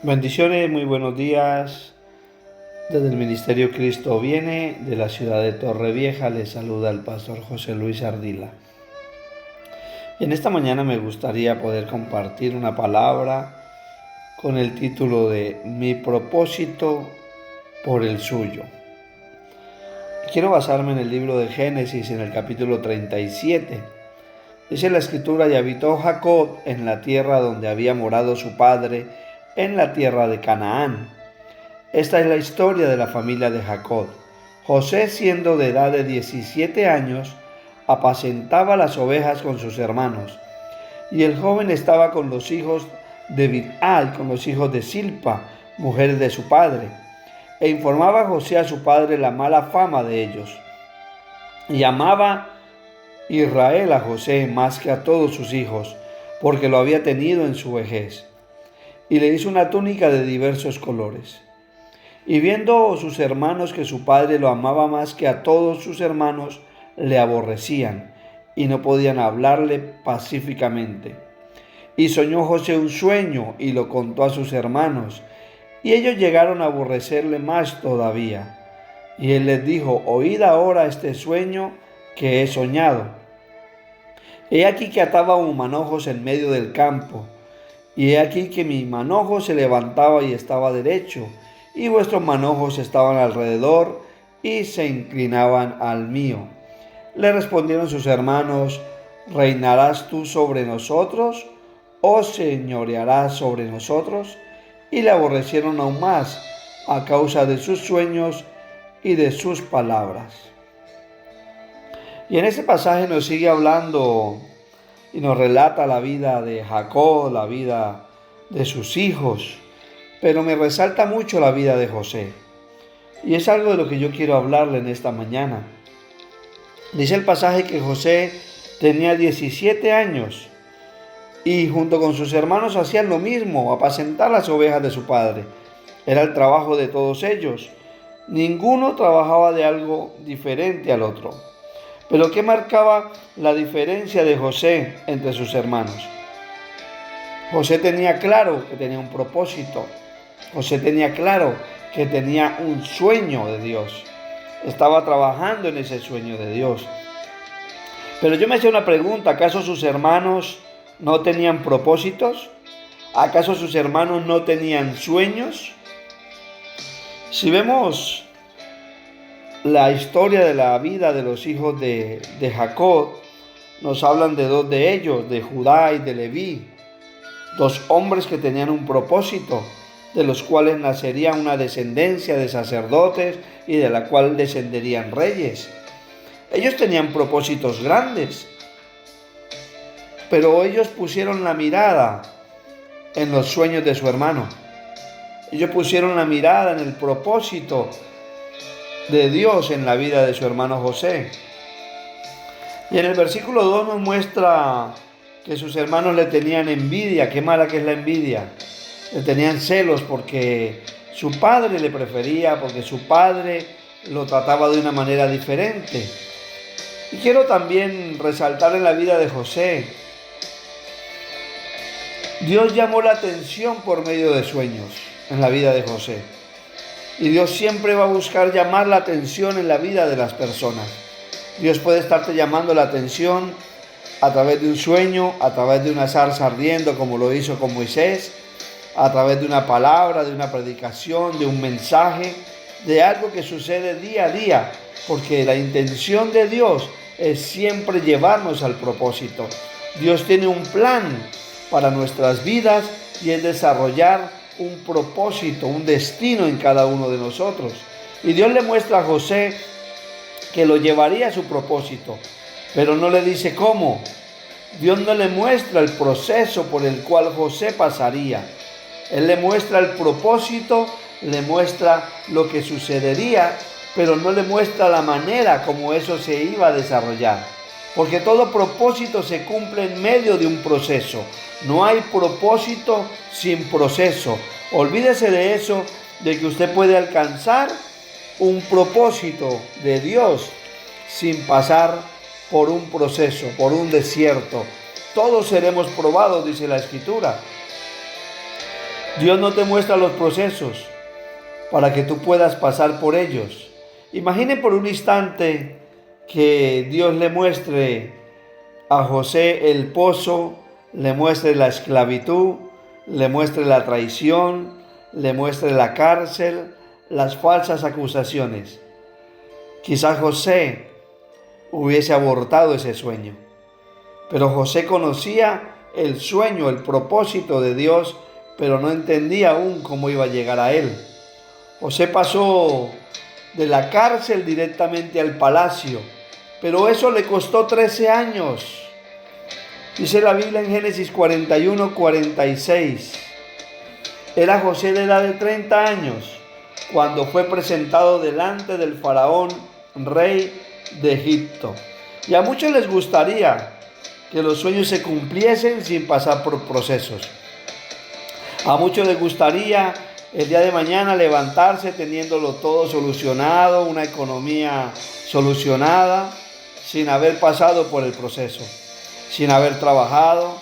Bendiciones, muy buenos días. Desde el Ministerio Cristo Viene de la ciudad de Torrevieja les saluda el pastor José Luis Ardila. En esta mañana me gustaría poder compartir una palabra con el título de Mi propósito por el suyo. Quiero basarme en el libro de Génesis, en el capítulo 37. Dice la escritura: y habitó Jacob en la tierra donde había morado su padre, en la tierra de Canaán. Esta es la historia de la familia de Jacob. José, siendo de edad de 17 años, apacentaba las ovejas con sus hermanos, y el joven estaba con los hijos de Bilha, con los hijos de Silpa, mujer de su padre, e informaba a José a su padre la mala fama de ellos. Y amaba Israel a José más que a todos sus hijos, porque lo había tenido en su vejez, y le hizo una túnica de diversos colores. Y viendo sus hermanos que su padre lo amaba más que a todos sus hermanos, le aborrecían y no podían hablarle pacíficamente. Y soñó José un sueño y lo contó a sus hermanos, y ellos llegaron a aborrecerle más todavía. Y él les dijo: oíd ahora este sueño que he soñado. He aquí que ataba manojos en medio del campo, y he aquí que mi manojo se levantaba y estaba derecho, y vuestros manojos estaban alrededor y se inclinaban al mío. Le respondieron sus hermanos: ¿reinarás tú sobre nosotros, o señorearás sobre nosotros? Y le aborrecieron aún más a causa de sus sueños y de sus palabras. Y en este pasaje nos sigue hablando y nos relata la vida de Jacob, la vida de sus hijos, pero me resalta mucho la vida de José. Y es algo de lo que yo quiero hablarle en esta mañana. Dice el pasaje que José tenía 17 años y junto con sus hermanos hacían lo mismo, apacentar las ovejas de su padre. Era el trabajo de todos ellos. Ninguno trabajaba de algo diferente al otro. Pero ¿qué marcaba la diferencia de José entre sus hermanos? José tenía claro que tenía un propósito. José tenía claro que tenía un sueño de Dios. Estaba trabajando en ese sueño de Dios. Pero yo me hacía una pregunta: ¿acaso sus hermanos no tenían propósitos? ¿Acaso sus hermanos no tenían sueños? Si vemos la historia de la vida de los hijos de Jacob, nos hablan de dos de ellos, de Judá y de Leví, dos hombres que tenían un propósito, de los cuales nacería una descendencia de sacerdotes y de la cual descenderían reyes. Ellos tenían propósitos grandes, pero ellos pusieron la mirada en los sueños de su hermano. Ellos pusieron la mirada en el propósito de Dios en la vida de su hermano José. Y en el versículo 2 nos muestra que sus hermanos le tenían envidia. Qué mala que es la envidia. Le tenían celos porque su padre le prefería, porque su padre lo trataba de una manera diferente. Y quiero también resaltar en la vida de José: Dios llamó la atención por medio de sueños en la vida de José. Y Dios siempre va a buscar llamar la atención en la vida de las personas. Dios puede estarte llamando la atención a través de un sueño, a través de una zarza ardiendo, como lo hizo con Moisés, a través de una palabra, de una predicación, de un mensaje, de algo que sucede día a día, porque la intención de Dios es siempre llevarnos al propósito. Dios tiene un plan para nuestras vidas y es desarrollar un propósito, un destino en cada uno de nosotros. Y Dios le muestra a José que lo llevaría a su propósito, pero no le dice cómo. Dios no le muestra el proceso por el cual José pasaría. Él le muestra el propósito, le muestra lo que sucedería, pero no le muestra la manera como eso se iba a desarrollar. Porque todo propósito se cumple en medio de un proceso. No hay propósito sin proceso. Olvídese de eso, de que usted puede alcanzar un propósito de Dios sin pasar por un proceso, por un desierto. Todos seremos probados, dice la Escritura. Dios no te muestra los procesos para que tú puedas pasar por ellos. Imagine por un instante que Dios le muestre a José el pozo, le muestre la esclavitud, le muestre la traición, le muestre la cárcel, las falsas acusaciones. Quizás José hubiese abortado ese sueño, pero José conocía el sueño, el propósito de Dios, pero no entendía aún cómo iba a llegar a él. José pasó de la cárcel directamente al palacio, pero eso le costó 13 años. Dice la Biblia en Génesis 41:46. Era José de edad de 30 años cuando fue presentado delante del faraón, rey de Egipto. Y a muchos les gustaría que los sueños se cumpliesen sin pasar por procesos. A muchos les gustaría el día de mañana levantarse teniéndolo todo solucionado, una economía solucionada, sin haber pasado por el proceso, sin haber trabajado,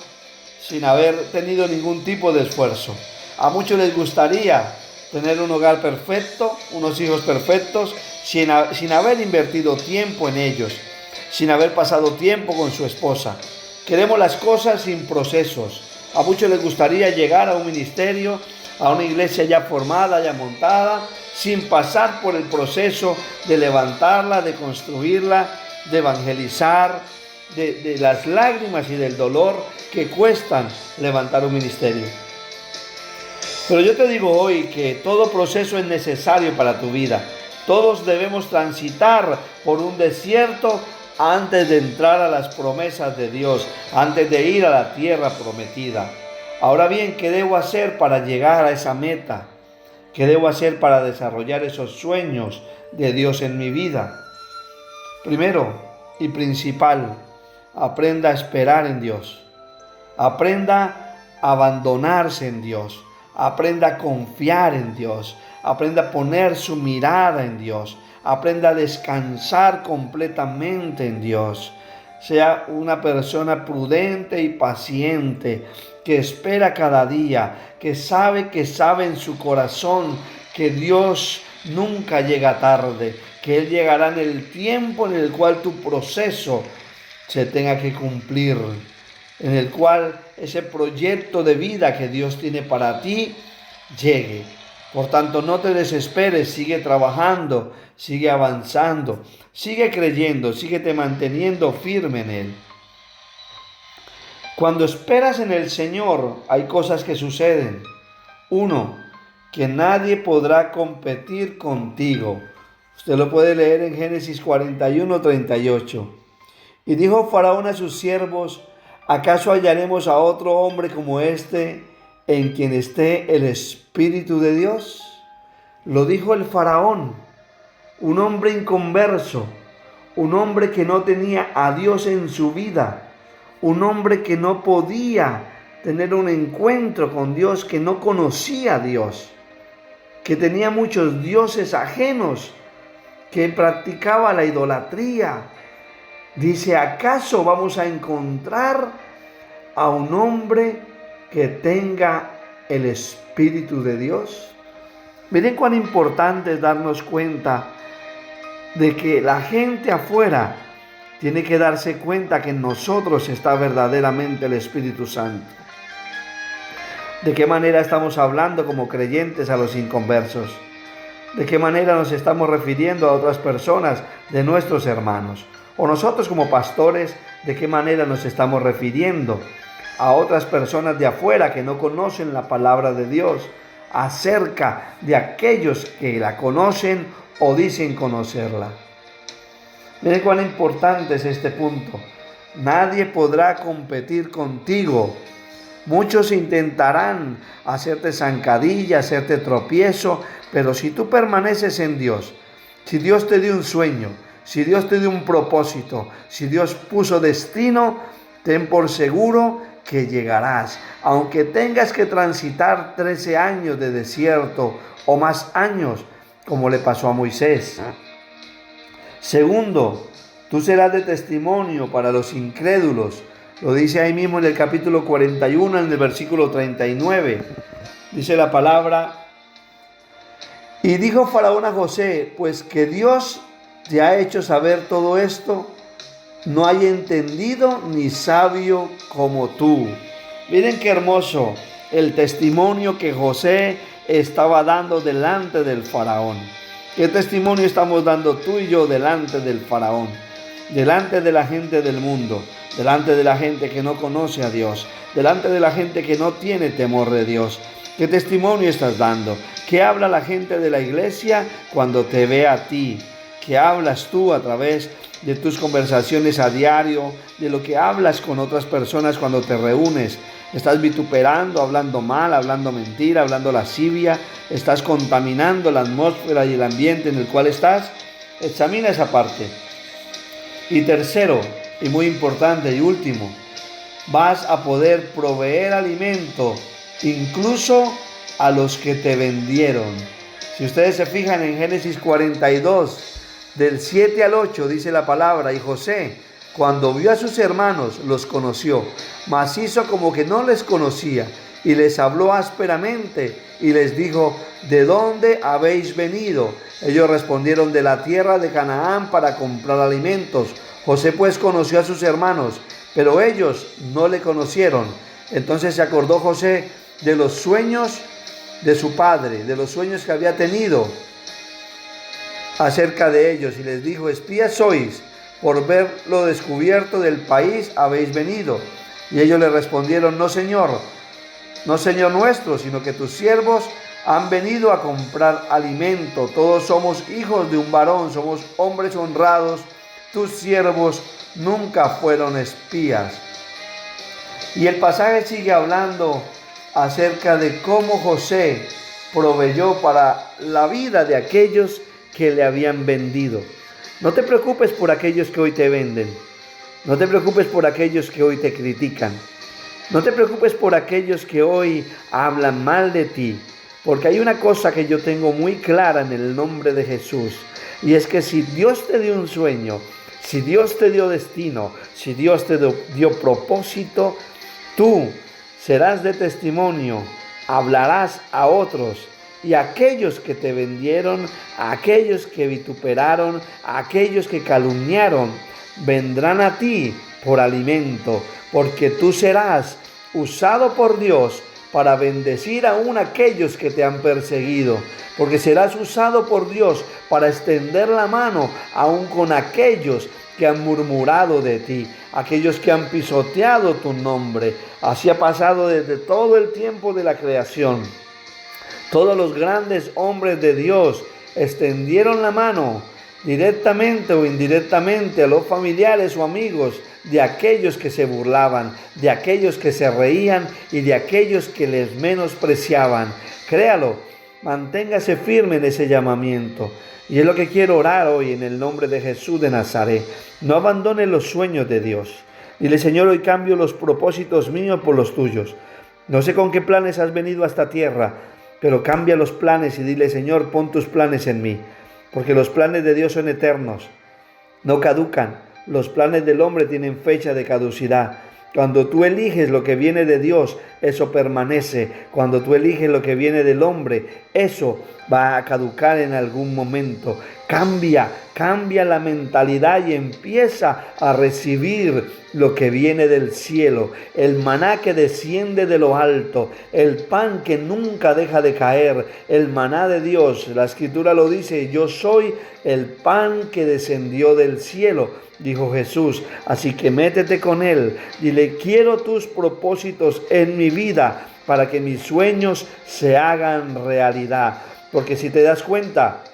sin haber tenido ningún tipo de esfuerzo. A muchos les gustaría tener un hogar perfecto, unos hijos perfectos, sin haber invertido tiempo en ellos, sin haber pasado tiempo con su esposa. Queremos las cosas sin procesos. A muchos les gustaría llegar a un ministerio, a una iglesia ya formada, ya montada, sin pasar por el proceso de levantarla, de construirla, de evangelizar, de las lágrimas y del dolor que cuestan levantar un ministerio. Pero yo te digo hoy que todo proceso es necesario para tu vida. Todos debemos transitar por un desierto antes de entrar a las promesas de Dios, antes de ir a la tierra prometida. Ahora bien, ¿qué debo hacer para llegar a esa meta? ¿Qué debo hacer para desarrollar esos sueños de Dios en mi vida? Primero y principal, aprenda a esperar en Dios. Aprenda a abandonarse en Dios. Aprenda a confiar en Dios. Aprenda a poner su mirada en Dios. Aprenda a descansar completamente en Dios. Sea una persona prudente y paciente, que espera cada día, que sabe en su corazón que Dios nunca llega tarde, que Él llegará en el tiempo en el cual tu proceso se tenga que cumplir, en el cual ese proyecto de vida que Dios tiene para ti llegue. Por tanto, no te desesperes, sigue trabajando, sigue avanzando, sigue creyendo, síguete manteniendo firme en Él. Cuando esperas en el Señor, hay cosas que suceden. Uno, que nadie podrá competir contigo. Usted lo puede leer en Génesis 41:38. Y dijo Faraón a sus siervos: ¿acaso hallaremos a otro hombre como este, en quien esté el Espíritu de Dios? Lo dijo el Faraón, un hombre inconverso, un hombre que no tenía a Dios en su vida, un hombre que no podía tener un encuentro con Dios, que no conocía a Dios, que tenía muchos dioses ajenos, que practicaba la idolatría. Dice: ¿acaso vamos a encontrar a un hombre que tenga el Espíritu de Dios? Miren cuán importante es darnos cuenta de que la gente afuera tiene que darse cuenta que en nosotros está verdaderamente el Espíritu Santo. ¿De qué manera estamos hablando como creyentes a los inconversos? ¿De qué manera nos estamos refiriendo a otras personas de nuestros hermanos? O nosotros como pastores, ¿de qué manera nos estamos refiriendo a otras personas de afuera que no conocen la palabra de Dios, acerca de aquellos que la conocen o dicen conocerla? Miren cuán importante es este punto. Nadie podrá competir contigo. Muchos intentarán hacerte zancadilla, hacerte tropiezo, pero si tú permaneces en Dios, si Dios te dio un sueño, si Dios te dio un propósito, si Dios puso destino, ten por seguro que llegarás. Aunque tengas que transitar 13 años de desierto o más años, como le pasó a Moisés. Segundo, tú serás de testimonio para los incrédulos. Lo dice ahí mismo en el capítulo 41, en el versículo 39. Dice la palabra: y dijo Faraón a José, pues que Dios te ha hecho saber todo esto, no hay entendido ni sabio como tú. Miren qué hermoso el testimonio que José estaba dando delante del faraón. ¿Qué testimonio estamos dando tú y yo delante del faraón? Delante de la gente del mundo, delante de la gente que no conoce a Dios, delante de la gente que no tiene temor de Dios. ¿Qué testimonio estás dando? ¿Qué habla la gente de la iglesia cuando te ve a ti? ¿Qué hablas tú a través de tus conversaciones a diario, de lo que hablas con otras personas cuando te reúnes? ¿Estás vituperando, hablando mal, hablando mentira, hablando lascivia? ¿Estás contaminando la atmósfera y el ambiente en el cual estás? Examina esa parte. Y tercero, y muy importante y último, vas a poder proveer alimento incluso a los que te vendieron. Si ustedes se fijan en Génesis 42, del 7 al 8, dice la palabra: y José, cuando vio a sus hermanos, los conoció, mas hizo como que no les conocía, y les habló ásperamente, y les dijo: ¿de dónde habéis venido? Ellos respondieron: de la tierra de Canaán, para comprar alimentos. José pues conoció a sus hermanos, pero ellos no le conocieron. Entonces se acordó José de los sueños de su padre, de los sueños que había tenido acerca de ellos, y les dijo: espías sois, por ver lo descubierto del país habéis venido. Y ellos le respondieron: no señor nuestro, sino que tus siervos han venido a comprar alimento. Todos somos hijos de un varón, somos hombres honrados, tus siervos nunca fueron espías. Y el pasaje sigue hablando acerca de cómo José proveyó para la vida de aquellos que le habían vendido. No te preocupes por aquellos que hoy te venden. No te preocupes por aquellos que hoy te critican. No te preocupes por aquellos que hoy hablan mal de ti. Porque hay una cosa que yo tengo muy clara en el nombre de Jesús. Y es que si Dios te dio un sueño, si Dios te dio destino, si Dios te dio propósito, tú serás de testimonio, hablarás a otros, y aquellos que te vendieron, a aquellos que vituperaron, a aquellos que calumniaron, vendrán a ti por alimento, porque tú serás usado por Dios para bendecir aún a aquellos que te han perseguido, porque serás usado por Dios para extender la mano aún con aquellos que han murmurado de ti, aquellos que han pisoteado tu nombre. Así ha pasado desde todo el tiempo de la creación. Todos los grandes hombres de Dios extendieron la mano directamente o indirectamente a los familiares o amigos de aquellos que se burlaban, de aquellos que se reían y de aquellos que les menospreciaban. Créalo, manténgase firme en ese llamamiento. Y es lo que quiero orar hoy en el nombre de Jesús de Nazaret. No abandone los sueños de Dios. Dile: Señor, hoy cambio los propósitos míos por los tuyos. No sé con qué planes has venido a esta tierra, pero cambia los planes y dile: Señor, pon tus planes en mí. Porque los planes de Dios son eternos, no caducan. Los planes del hombre tienen fecha de caducidad. Cuando tú eliges lo que viene de Dios, eso permanece. Cuando tú eliges lo que viene del hombre, eso va a caducar en algún momento. Cambia la mentalidad y empieza a recibir lo que viene del cielo. El maná que desciende de lo alto, el pan que nunca deja de caer, el maná de Dios. La Escritura lo dice: yo soy el pan que descendió del cielo, dijo Jesús. Así que métete con Él. Dile: quiero tus propósitos en mi vida para que mis sueños se hagan realidad. Porque si te das cuenta,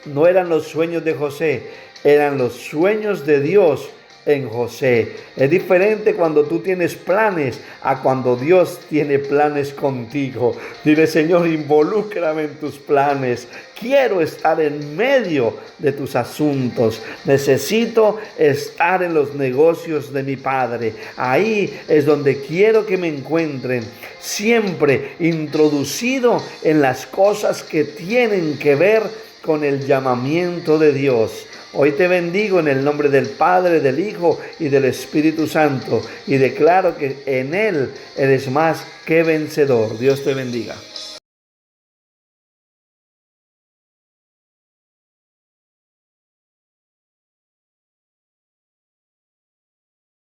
no eran los sueños de José, eran los sueños de Dios en José. Es diferente cuando tú tienes planes a cuando Dios tiene planes contigo. Dile: Señor, involúcrame en tus planes. Quiero estar en medio de tus asuntos. Necesito estar en los negocios de mi Padre. Ahí es donde quiero que me encuentren. Siempre introducido en las cosas que tienen que ver con el llamamiento de Dios. Hoy te bendigo en el nombre del Padre, del Hijo y del Espíritu Santo, y declaro que en Él eres más que vencedor. Dios te bendiga.